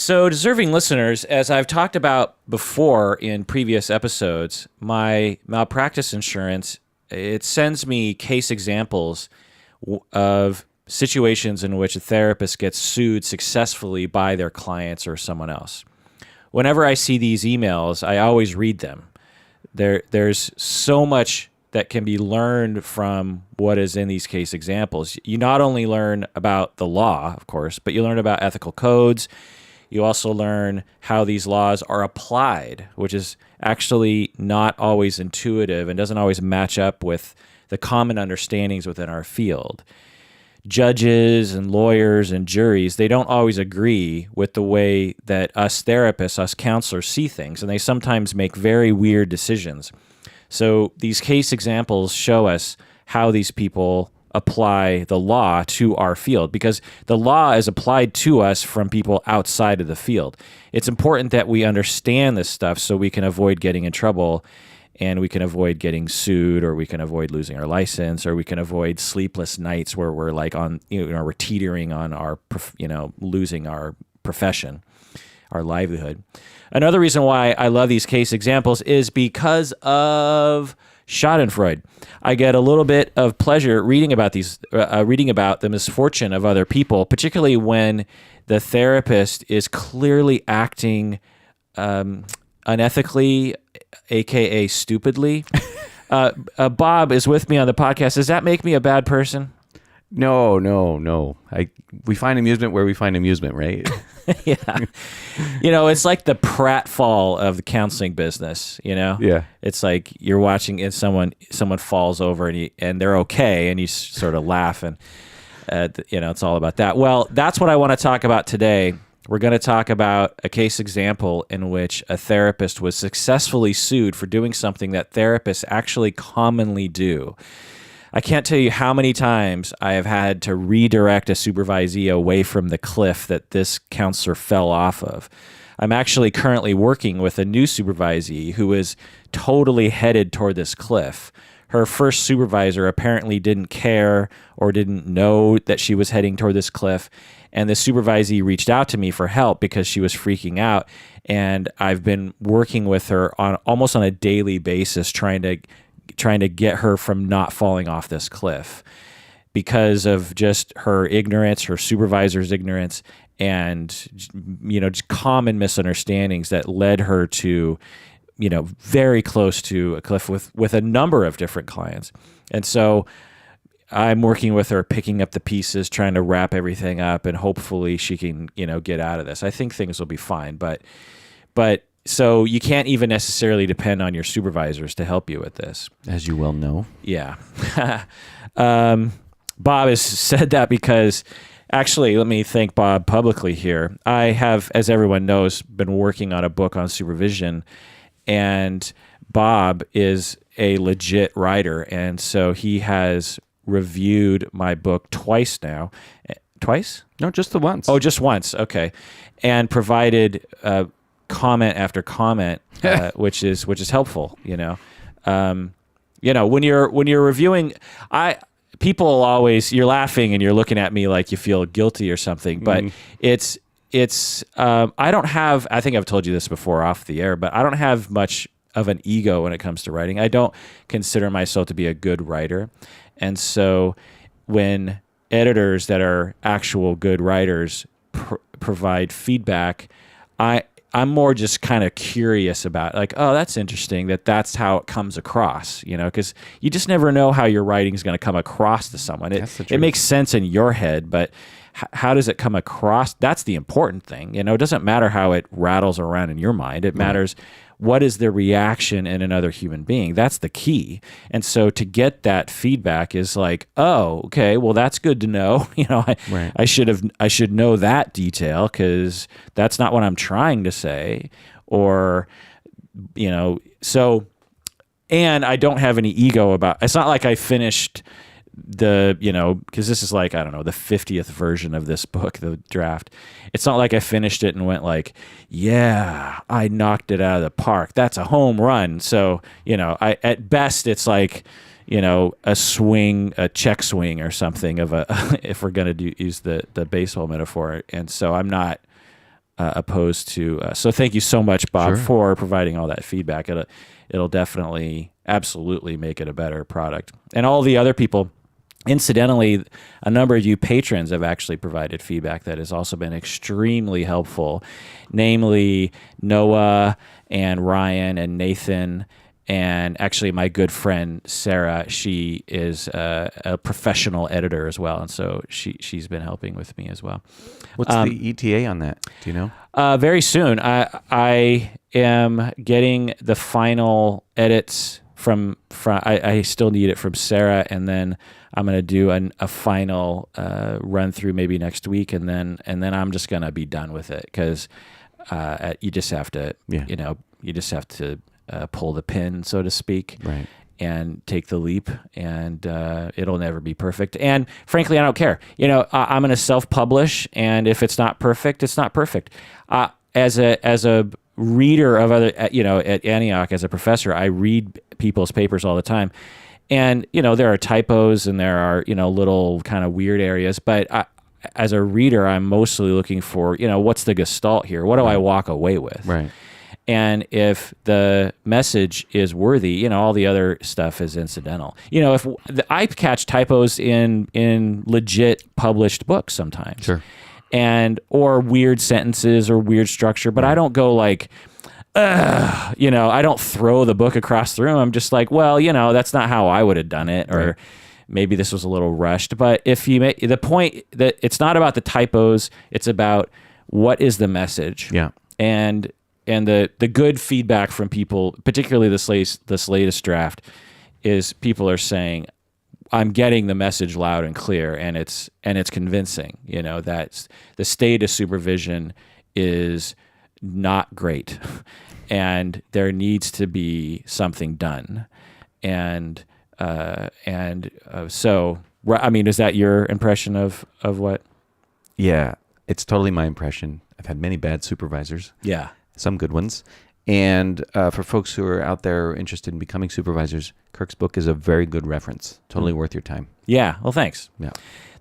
So, deserving listeners, as I've talked about before in previous episodes, my malpractice insurance, it sends me case examples of situations in which a therapist gets sued successfully by their clients or someone else. Whenever I see these emails, I always read them. There's so much that can be learned from what is in these case examples. You not only learn about the law, of course, but you learn about ethical codes. You also learn how these laws are applied, which is actually not always intuitive and doesn't always match up with the common understandings within our field. Judges and lawyers and juries, they don't always agree with the way that us therapists, us counselors see things, and they sometimes make very weird decisions. So these case examples show us how these people apply the law to our field, because the law is applied to us from people outside of the field. It's important that we understand this stuff so we can avoid getting in trouble, and we can avoid getting sued, or we can avoid losing our license, or we can avoid sleepless nights where we're like on, we're teetering on our, losing our profession, our livelihood. Another reason why I love these case examples is because of Schadenfreude. I get a little bit of pleasure reading about these, reading about the misfortune of other people, particularly when the therapist is clearly acting unethically, aka stupidly. Bob is with me on the podcast. Does that make me a bad person? No. We find amusement where we find amusement, right? Yeah. It's like the pratfall of the counseling business, Yeah. It's like you're watching and someone falls over and they're okay, and you sort of laugh, and it's all about that. Well, that's what I want to talk about today. We're going to talk about a case example in which a therapist was successfully sued for doing something that therapists actually commonly do. I can't tell you how many times I have had to redirect a supervisee away from the cliff that this counselor fell off of. I'm actually currently working with a new supervisee who is totally headed toward this cliff. Her first supervisor apparently didn't care or didn't know that she was heading toward this cliff, and the supervisee reached out to me for help because she was freaking out, and I've been working with her on almost on a daily basis trying to get her from not falling off this cliff because of just her ignorance, her supervisor's ignorance, and just common misunderstandings that led her to very close to a cliff with a number of different clients. And so I'm working with her, picking up the pieces, trying to wrap everything up, and hopefully she can get out of this. I think things will be fine, but so you can't even necessarily depend on your supervisors to help you with this. As you well know. Yeah. Bob has said that because, actually, let me thank Bob publicly here. I have, as everyone knows, been working on a book on supervision, and Bob is a legit writer, and so he has reviewed my book twice now. Twice? No, just the once. Oh, just once. Okay. And provided comment after comment, which is helpful. When you're reviewing, people always, you're laughing and you're looking at me like you feel guilty or something, but it's I don't have, I think I've told you this before off the air, but I don't have much of an ego when it comes to writing. I don't consider myself to be a good writer. And so when editors that are actual good writers provide feedback, I'm more just kind of curious about, like, oh, that's interesting that's how it comes across, because you just never know how your writing is going to come across to someone. It makes sense in your head, but how does it come across? That's the important thing. It doesn't matter how it rattles around in your mind. It matters what is the reaction in another human being. That's the key. And so to get that feedback is like, oh, okay, well, that's good to know. I should know that detail because that's not what I'm trying to say. Or, so, and I don't have any ego about, it's not like I finished because this is like, I don't know, the 50th version of this book, the draft. It's not like I finished it and went like, yeah, I knocked it out of the park. That's a home run. So, at best it's like, a swing, a check swing or something of if we're going to use the baseball metaphor. And so I'm not opposed to. So thank you so much, Bob, Sure. for providing all that feedback. It'll definitely, absolutely make it a better product. And all the other people, incidentally, a number of you patrons have actually provided feedback that has also been extremely helpful, namely Noah and Ryan and Nathan. And actually, my good friend Sarah, she is a professional editor as well, and so she's been helping with me as well. What's the ETA on that? Do you know? Very soon, I am getting the final edits from. I still need it from Sarah, and then I'm going to do a final run through maybe next week, and then I'm just going to be done with it because you just have to, you just have to. Pull the pin, so to speak, Right. and take the leap, and it'll never be perfect. And frankly, I don't care. I'm going to self-publish, and if it's not perfect, it's not perfect. As a reader of other, at Antioch as a professor, I read people's papers all the time, and there are typos and there are little kind of weird areas, but as a reader, I'm mostly looking for what's the gestalt here? What do I walk away with? Right. And if the message is worthy, all the other stuff is incidental. If I catch typos in legit published books sometimes, Sure. or weird sentences or weird structure, but I don't go like, I don't throw the book across the room. I'm just like, well, that's not how I would have done it, or Right. maybe this was a little rushed. But if you make the point that it's not about the typos, it's about what is the message. Yeah. And the good feedback from people, particularly this latest draft, is people are saying, I'm getting the message loud and clear, and it's convincing. That the state of supervision is not great, and there needs to be something done. So, I mean, is that your impression of what? Yeah, it's totally my impression. I've had many bad supervisors. Yeah. Some good ones. And for folks who are out there interested in becoming supervisors, Kirk's book is a very good reference. Totally worth your time. Yeah. Well, thanks. Yeah.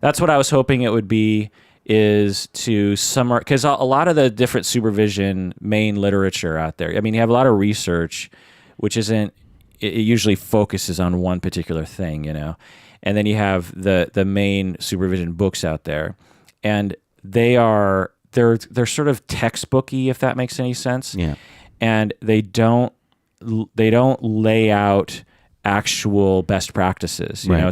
That's what I was hoping it would be, is to summarize, because a lot of the different supervision main literature out there, I mean, you have a lot of research, which it usually focuses on one particular thing, and then you have the main supervision books out there, and they're sort of textbooky, if that makes any sense. Yeah. And they don't lay out actual best practices. Right.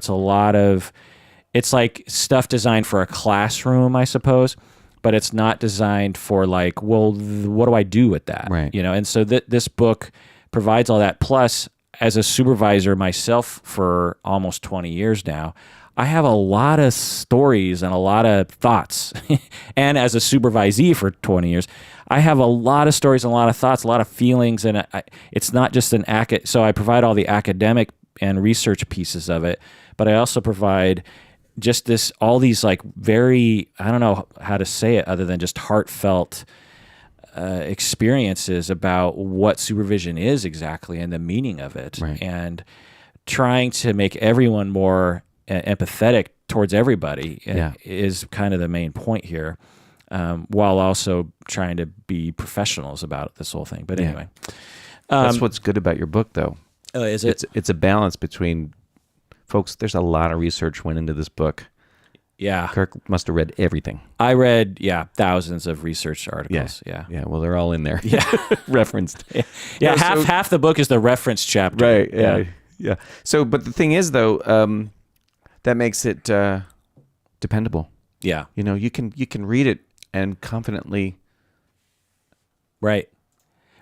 It's like stuff designed for a classroom, I suppose, but it's not designed for like, well, what do I do with that? Right. And so this book provides all that. Plus, as a supervisor myself for almost 20 years now, I have a lot of stories and a lot of thoughts. And as a supervisee for 20 years, I have a lot of stories and a lot of thoughts, a lot of feelings. And it's not just so I provide all the academic and research pieces of it, but I also provide just all these like very, I don't know how to say it other than just heartfelt experiences about what supervision is exactly and the meaning of it. Right. And trying to make everyone more empathetic towards everybody is kind of the main point here, while also trying to be professionals about this whole thing. But anyway. That's what's good about your book, though. Is it? It's a balance between, folks, there's a lot of research went into this book. Yeah. Kirk must have read everything. I read, thousands of research articles. Yeah. Yeah, well, they're all in there. Yeah. Referenced. Yeah, half the book is the reference chapter. Right, yeah. So, but the thing is, though, that makes it dependable. Yeah. You can read it and confidently Right.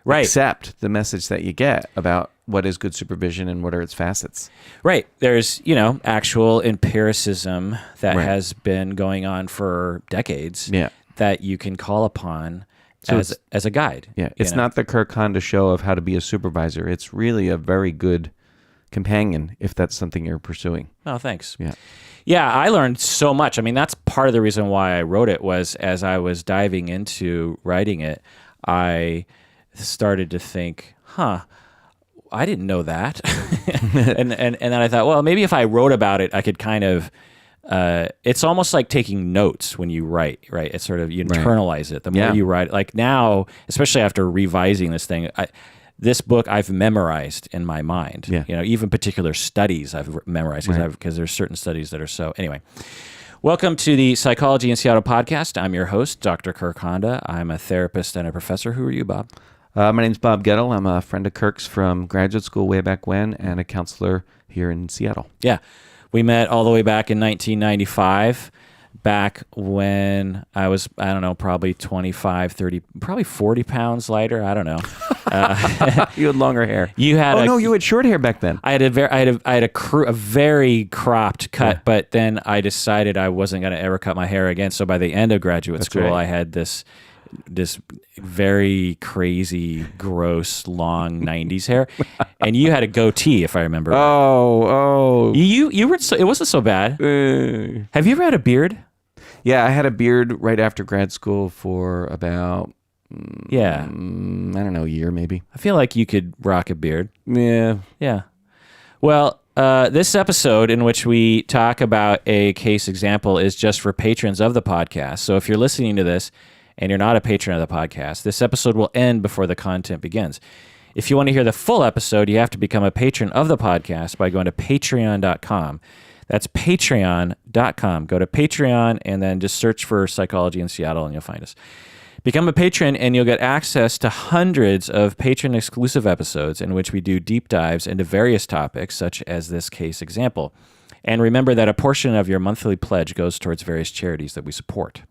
accept the message that you get about what is good supervision and what are its facets. Right. There's, actual empiricism that Right. has been going on for decades that you can call upon as a guide. Yeah, it's not the Kirk Honda show of how to be a supervisor. It's really a very good companion if that's something you're pursuing. Oh, thanks. Yeah. Yeah, I learned so much. I mean, that's part of the reason why I wrote it, was as I was diving into writing it, I started to think, I didn't know that. and then I thought, well, maybe if I wrote about it, I could kind of it's almost like taking notes when you write, right? It's sort of, you internalize it. The more Yeah. you write, like now, especially after revising this thing, this book I've memorized in my mind. Yeah. You know, even particular studies I've memorized because there's certain studies that are so. Anyway, welcome to the Psychology in Seattle podcast. I'm your host, Dr. Kirk Honda. I'm a therapist and a professor. Who are you, Bob? My name's Bob Goettle. I'm a friend of Kirk's from graduate school way back when, and a counselor here in Seattle. Yeah. We met all the way back in 1995, back when I was, I don't know, probably 25, 30, probably 40 pounds lighter. I don't know. You had longer hair. You had you had short hair back then. I had a very cropped cut, but then I decided I wasn't going to ever cut my hair again. So by the end of graduate school, right. I had this very crazy, gross, long 90s hair. And you had a goatee, if I remember. You were, it wasn't so bad. Have you ever had a beard? Yeah, I had a beard right after grad school for about, I don't know, a year maybe. I feel like you could rock a beard. Yeah. Yeah. Well, this episode in which we talk about a case example is just for patrons of the podcast. So if you're listening to this and you're not a patron of the podcast, this episode will end before the content begins. If you want to hear the full episode, you have to become a patron of the podcast by going to patreon.com. That's patreon.com. Go to Patreon and then just search for Psychology in Seattle and you'll find us. Become a patron and you'll get access to hundreds of patron-exclusive episodes in which we do deep dives into various topics, such as this case example. And remember that a portion of your monthly pledge goes towards various charities that we support.